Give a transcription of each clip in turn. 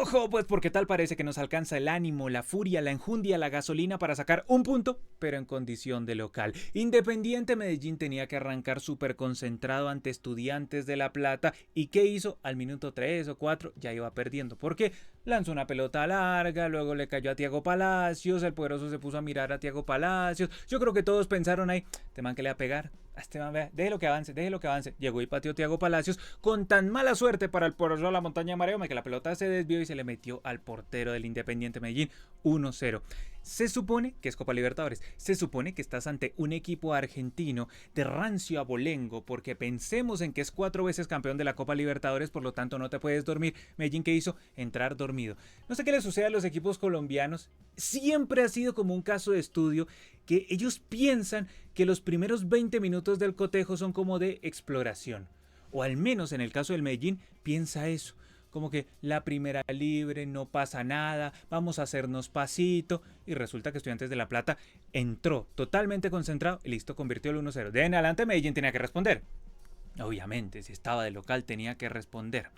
Ojo, pues porque tal parece que nos alcanza el ánimo, la furia, la enjundia, la gasolina para sacar un punto, pero en condición de local. Independiente Medellín tenía que arrancar súper concentrado ante Estudiantes de La Plata. ¿Y qué hizo? Al minuto 3 o 4 ya iba perdiendo. ¿Por qué? Lanzó una pelota larga, luego le cayó a Thiago Palacios, el poderoso se puso a mirar a Thiago Palacios. Yo creo que todos pensaron ahí, este man que le va a pegar. A este man, vea, déjelo que avance, déjelo que avance. Llegó y pateó Thiago Palacios con tan mala suerte para el poderoso de la montaña de Mareoma que la pelota se desvió y se le metió al portero del Independiente Medellín 1-0. Se supone que es Copa Libertadores, se supone que estás ante un equipo argentino de rancio abolengo, porque pensemos en que es 4 veces campeón de la Copa Libertadores, por lo tanto no te puedes dormir. Medellín, ¿qué hizo? Entrar dormido. No sé qué le sucede a los equipos colombianos, siempre ha sido como un caso de estudio que ellos piensan que los primeros 20 minutos del cotejo son como de exploración, o al menos en el caso del Medellín piensa eso. Como que la primera libre, no pasa nada, vamos a hacernos pasito. Y resulta que Estudiantes de La Plata entró totalmente concentrado y listo, convirtió el 1-0. De en adelante Medellín tenía que responder. Obviamente, si estaba de local tenía que responder.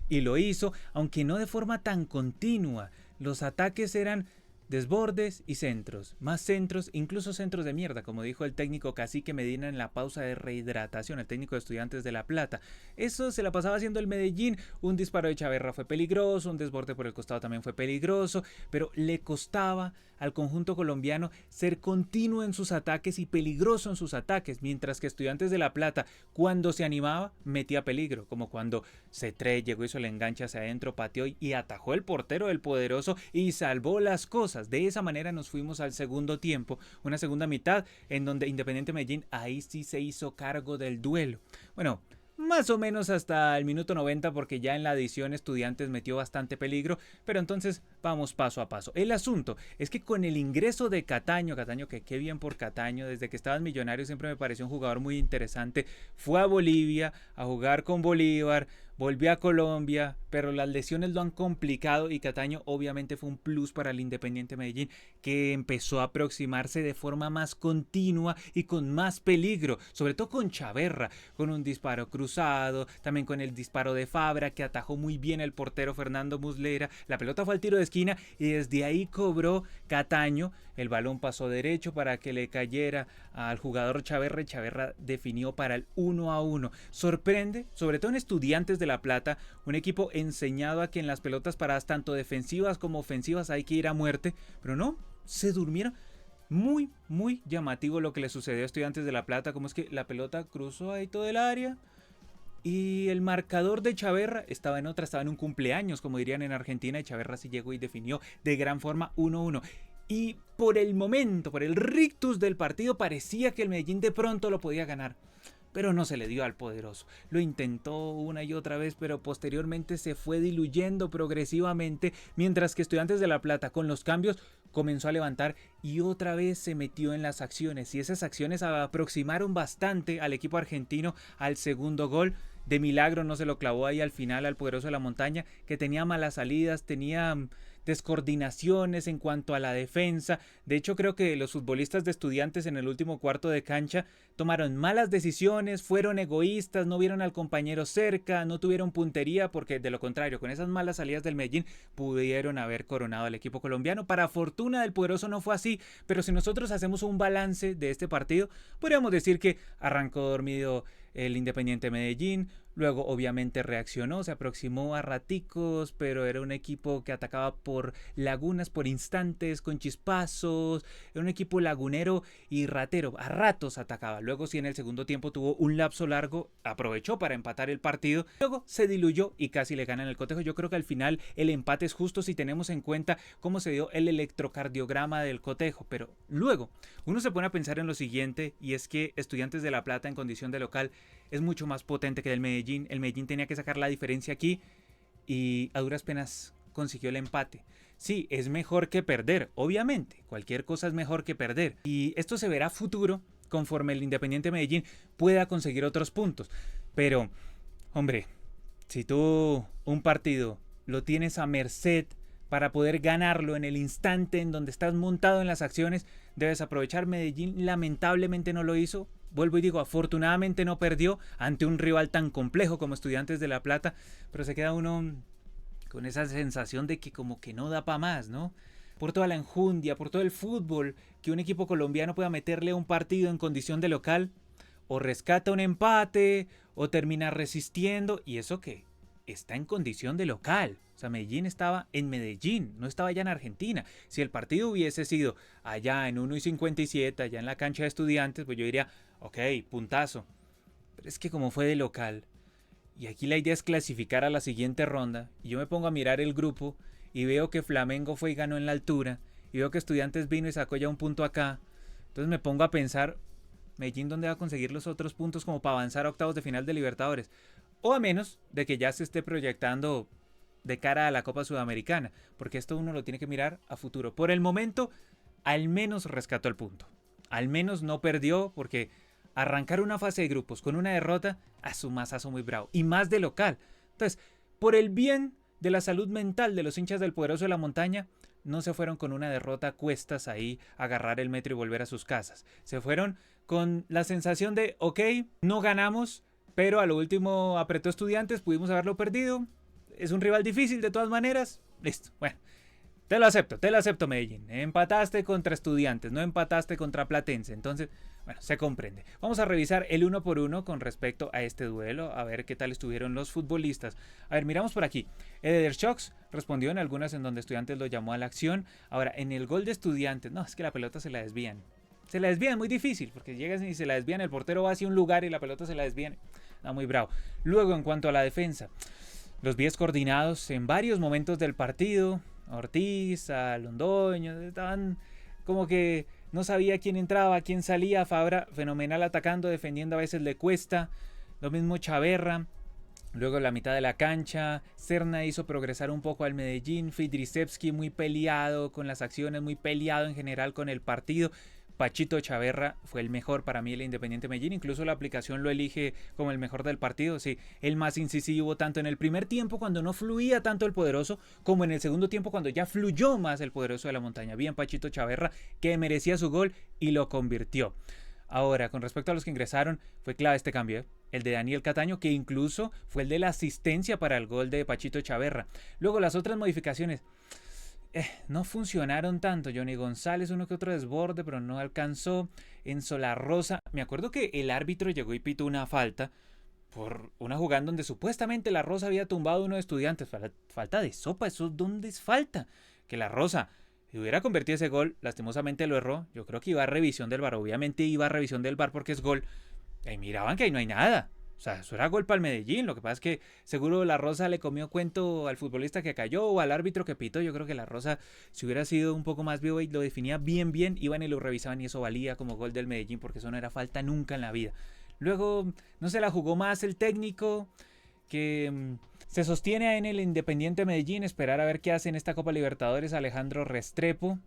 Y lo hizo, aunque no de forma tan continua. Los ataques eran desbordes y centros, más centros, incluso centros de mierda, como dijo el técnico Cacique Medina en la pausa de rehidratación, el técnico de Estudiantes de La Plata. Eso se la pasaba haciendo el Medellín. Un disparo de Chaverra fue peligroso, un desborde por el costado también fue peligroso, pero le costaba al conjunto colombiano ser continuo en sus ataques y peligroso en sus ataques, mientras que Estudiantes de La Plata, cuando se animaba, metía peligro, como cuando Cetré llegó, hizo el enganche hacia adentro, pateó y atajó el portero del poderoso y salvó las cosas. De esa manera nos fuimos al segundo tiempo, una segunda mitad en donde Independiente Medellín ahí sí se hizo cargo del duelo. Bueno, más o menos hasta el minuto 90, porque ya en la adición Estudiantes metió bastante peligro, pero entonces vamos paso a paso. El asunto es que con el ingreso de Cataño, que qué bien por Cataño, desde que estaba en Millonarios siempre me pareció un jugador muy interesante, fue a Bolivia a jugar con Bolívar, volvió a Colombia, pero las lesiones lo han complicado y Cataño obviamente fue un plus para el Independiente Medellín, que empezó a aproximarse de forma más continua y con más peligro, sobre todo con Chaverra, con un disparo cruzado, también con el disparo de Fabra que atajó muy bien el portero Fernando Muslera. La pelota fue al tiro de esquina y desde ahí cobró Cataño, el balón pasó derecho para que le cayera al jugador Chaverra y Chaverra definió para el 1-1. Sorprende, sobre todo en Estudiantes de La Plata, un equipo enseñado a que en las pelotas paradas tanto defensivas como ofensivas hay que ir a muerte, pero no, se durmieron. Muy, muy llamativo lo que le sucedió a Estudiantes de La Plata, como es que la pelota cruzó ahí todo el área y el marcador de Chaverra estaba en otra, estaba en un cumpleaños, como dirían en Argentina, y Chaverra sí llegó y definió de gran forma 1-1. Y por el momento, por el rictus del partido, parecía que el Medellín de pronto lo podía ganar, pero no se le dio al poderoso. Lo intentó una y otra vez, pero posteriormente se fue diluyendo progresivamente, mientras que Estudiantes de La Plata con los cambios comenzó a levantar y otra vez se metió en las acciones, y esas acciones aproximaron bastante al equipo argentino al segundo gol. De milagro no se lo clavó ahí al final al poderoso de la montaña, que tenía malas salidas, tenía descoordinaciones en cuanto a la defensa. De hecho, creo que los futbolistas de Estudiantes en el último cuarto de cancha tomaron malas decisiones, fueron egoístas, no vieron al compañero cerca, no tuvieron puntería, porque de lo contrario, con esas malas salidas del Medellín pudieron haber coronado al equipo colombiano. Para fortuna del poderoso no fue así, pero si nosotros hacemos un balance de este partido, podríamos decir que arrancó dormido el Independiente Medellín, luego obviamente reaccionó, se aproximó a raticos, pero era un equipo que atacaba por lagunas, por instantes, con chispazos, era un equipo lagunero y ratero, a ratos atacaba. Luego sí en el segundo tiempo tuvo un lapso largo, aprovechó para empatar el partido, luego se diluyó y casi le ganan el cotejo. Yo creo que al final el empate es justo si tenemos en cuenta cómo se dio el electrocardiograma del cotejo, pero luego uno se pone a pensar en lo siguiente, y es que Estudiantes de La Plata en condición de local es mucho más potente que el Medellín. El Medellín tenía que sacar la diferencia aquí y a duras penas consiguió el empate. Sí, es mejor que perder, obviamente. Cualquier cosa es mejor que perder. Y esto se verá a futuro conforme el Independiente Medellín pueda conseguir otros puntos. Pero, hombre, si tú un partido lo tienes a merced para poder ganarlo en el instante en donde estás montado en las acciones, debes aprovechar. Medellín lamentablemente no lo hizo. Vuelvo y digo, afortunadamente no perdió ante un rival tan complejo como Estudiantes de La Plata, pero se queda uno con esa sensación de que como que no da para más, ¿no? Por toda la enjundia, por todo el fútbol que un equipo colombiano pueda meterle a un partido en condición de local, o rescata un empate, o termina resistiendo, y eso que está en condición de local. O sea, Medellín estaba en Medellín, no estaba allá en Argentina. Si el partido hubiese sido allá en 1:57, allá en la cancha de Estudiantes, pues yo diría, ok, puntazo. Pero es que como fue de local, y aquí la idea es clasificar a la siguiente ronda, y yo me pongo a mirar el grupo y veo que Flamengo fue y ganó en la altura, y veo que Estudiantes vino y sacó ya un punto acá. Entonces me pongo a pensar, Medellín, ¿dónde va a conseguir los otros puntos como para avanzar a octavos de final de Libertadores? O a menos de que ya se esté proyectando de cara a la Copa Sudamericana, porque esto uno lo tiene que mirar a futuro. Por el momento, al menos rescató el punto. Al menos no perdió, porque arrancar una fase de grupos con una derrota a su masazo muy bravo, y más de local. Entonces, por el bien de la salud mental de los hinchas del Poderoso de la Montaña, no se fueron con una derrota a cuestas ahí a agarrar el metro y volver a sus casas. Se fueron con la sensación de, ok, no ganamos, pero a lo último apretó Estudiantes, pudimos haberlo perdido. Es un rival difícil de todas maneras. Listo, bueno. Te lo acepto Medellín. Empataste contra Estudiantes, no empataste contra Platense. Entonces, bueno, se comprende. Vamos a revisar el uno por uno con respecto a este duelo, a ver qué tal estuvieron los futbolistas. A ver, miramos por aquí. Eder Shocks respondió en algunas en donde Estudiantes lo llamó a la acción. Ahora, en el gol de Estudiantes, no, es que la pelota se la desvían. Se la desvían, muy difícil, porque llegan y se la desvían, el portero va hacia un lugar y la pelota se la desvían. No, muy bravo. Luego, en cuanto a la defensa, los 10 coordinados en varios momentos del partido. Ortiz, a Londoño, estaban como que no sabía quién entraba, quién salía. Fabra, fenomenal atacando, defendiendo a veces le cuesta. Lo mismo Chaverra. Luego la mitad de la cancha, Serna hizo progresar un poco al Medellín. Fidrisevski muy peleado con las acciones, muy peleado en general con el partido. Pachito Chaverra fue el mejor para mí el Independiente Medellín, incluso la aplicación lo elige como el mejor del partido, sí, el más incisivo tanto en el primer tiempo cuando no fluía tanto el Poderoso, como en el segundo tiempo cuando ya fluyó más el Poderoso de la Montaña. Bien Pachito Chaverra, que merecía su gol y lo convirtió. Ahora, con respecto a los que ingresaron, fue clave este cambio, el de Daniel Cataño, que incluso fue el de la asistencia para el gol de Pachito Chaverra. Luego las otras modificaciones no funcionaron tanto. Johnny González, uno que otro desborde, pero no alcanzó. Enzo La Rosa, me acuerdo que el árbitro llegó y pitó una falta por una jugada donde supuestamente La Rosa había tumbado a uno de Estudiantes. Falta de sopa, ¿eso dónde es falta? Que La Rosa, si hubiera convertido ese gol, lastimosamente lo erró. Yo creo que iba a revisión del VAR, obviamente iba a revisión del VAR porque es gol. Y miraban que ahí no hay nada. O sea, eso era gol para el Medellín. Lo que pasa es que seguro La Rosa le comió cuento al futbolista que cayó o al árbitro que pitó. Yo creo que La Rosa, si hubiera sido un poco más vivo y lo definía bien, iban y lo revisaban y eso valía como gol del Medellín porque eso no era falta nunca en la vida. Luego, no se la jugó más el técnico que se sostiene en el Independiente Medellín. Esperar a ver qué hace en esta Copa Libertadores Alejandro Restrepo.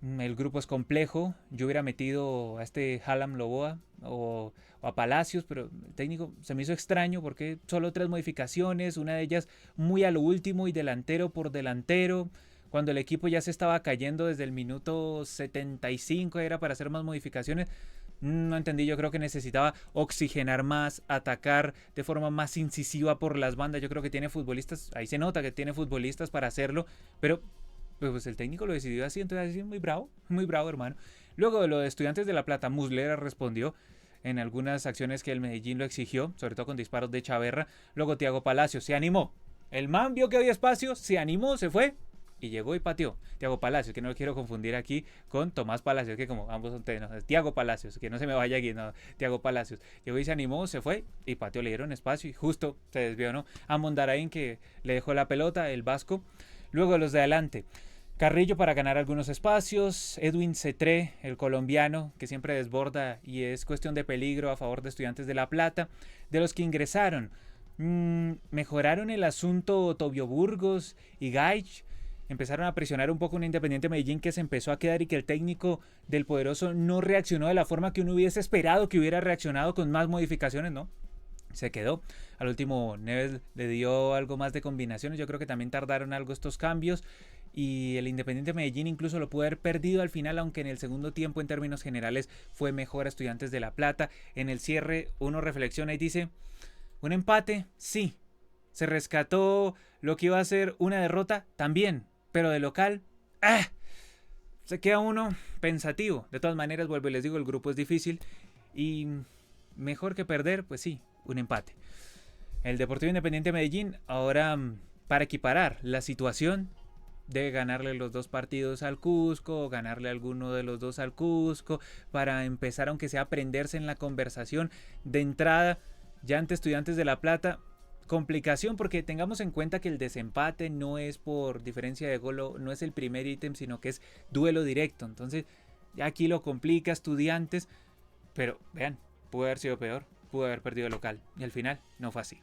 El grupo es complejo. Yo hubiera metido a este Hallam Loboa o a Palacios, pero el técnico se me hizo extraño porque solo 3 modificaciones, una de ellas muy a lo último y delantero por delantero, cuando el equipo ya se estaba cayendo desde el minuto 75, era para hacer más modificaciones. No entendí, yo creo que necesitaba oxigenar más, atacar de forma más incisiva por las bandas. Yo creo que tiene futbolistas, ahí se nota que tiene futbolistas para hacerlo, pero pues el técnico lo decidió así, entonces así muy bravo hermano. Luego de lo de Estudiantes de La Plata, Muslera respondió en algunas acciones que el Medellín lo exigió, sobre todo con disparos de Chaverra. Luego Thiago Palacios se animó, el man vio que había espacio, se animó, se fue y llegó y pateó. Thiago Palacios, que no lo quiero confundir aquí con Tomás Palacios, que como ambos son tenos, Thiago Palacios, que no se me vaya aquí, no, Thiago Palacios. Llegó y se animó, se fue y pateó, le dieron espacio y justo se desvió, ¿no? A Mondarain, que le dejó la pelota, el vasco. Luego los de adelante, Carrillo para ganar algunos espacios, Edwin Cetré, el colombiano, que siempre desborda y es cuestión de peligro a favor de Estudiantes de La Plata. De los que ingresaron, mejoraron el asunto Tobio Burgos y Gaich. Empezaron a presionar un poco un Independiente Medellín que se empezó a quedar y que el técnico del Poderoso no reaccionó de la forma que uno hubiese esperado que hubiera reaccionado con más modificaciones, ¿no? Se quedó. Al último Neves le dio algo más de combinaciones. Yo creo que también tardaron algo estos cambios. Y el Independiente Medellín incluso lo pudo haber perdido al final, aunque en el segundo tiempo en términos generales fue mejor a Estudiantes de La Plata. En el cierre uno reflexiona y dice, ¿un empate? Sí. Se rescató Lo que iba a ser una derrota también, pero de local, ¡ah! Se queda uno pensativo. De todas maneras, vuelvo y les digo, el grupo es difícil y mejor que perder, pues sí, un empate. El Deportivo Independiente Medellín ahora, para equiparar la situación, debe ganarle los 2 partidos al Cusco, ganarle alguno de los 2 al Cusco, para empezar, aunque sea, a prenderse en la conversación de entrada. Ya ante Estudiantes de La Plata, complicación, porque tengamos en cuenta que el desempate no es por diferencia de gol, no es el primer ítem, sino que es duelo directo. Entonces ya aquí lo complica Estudiantes, pero vean, pudo haber sido peor, pudo haber perdido el local y al final no fue así.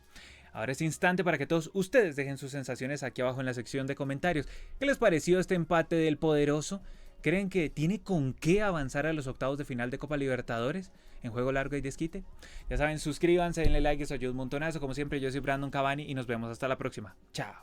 Ahora es instante para que todos ustedes dejen sus sensaciones aquí abajo en la sección de comentarios. ¿Qué les pareció este empate del poderoso? ¿Creen que tiene con qué avanzar a los octavos de final de Copa Libertadores en juego largo y desquite? Ya saben, suscríbanse, denle like, eso ayuda un montonazo. Como siempre, yo soy Brandon Cavani y nos vemos hasta la próxima. Chao.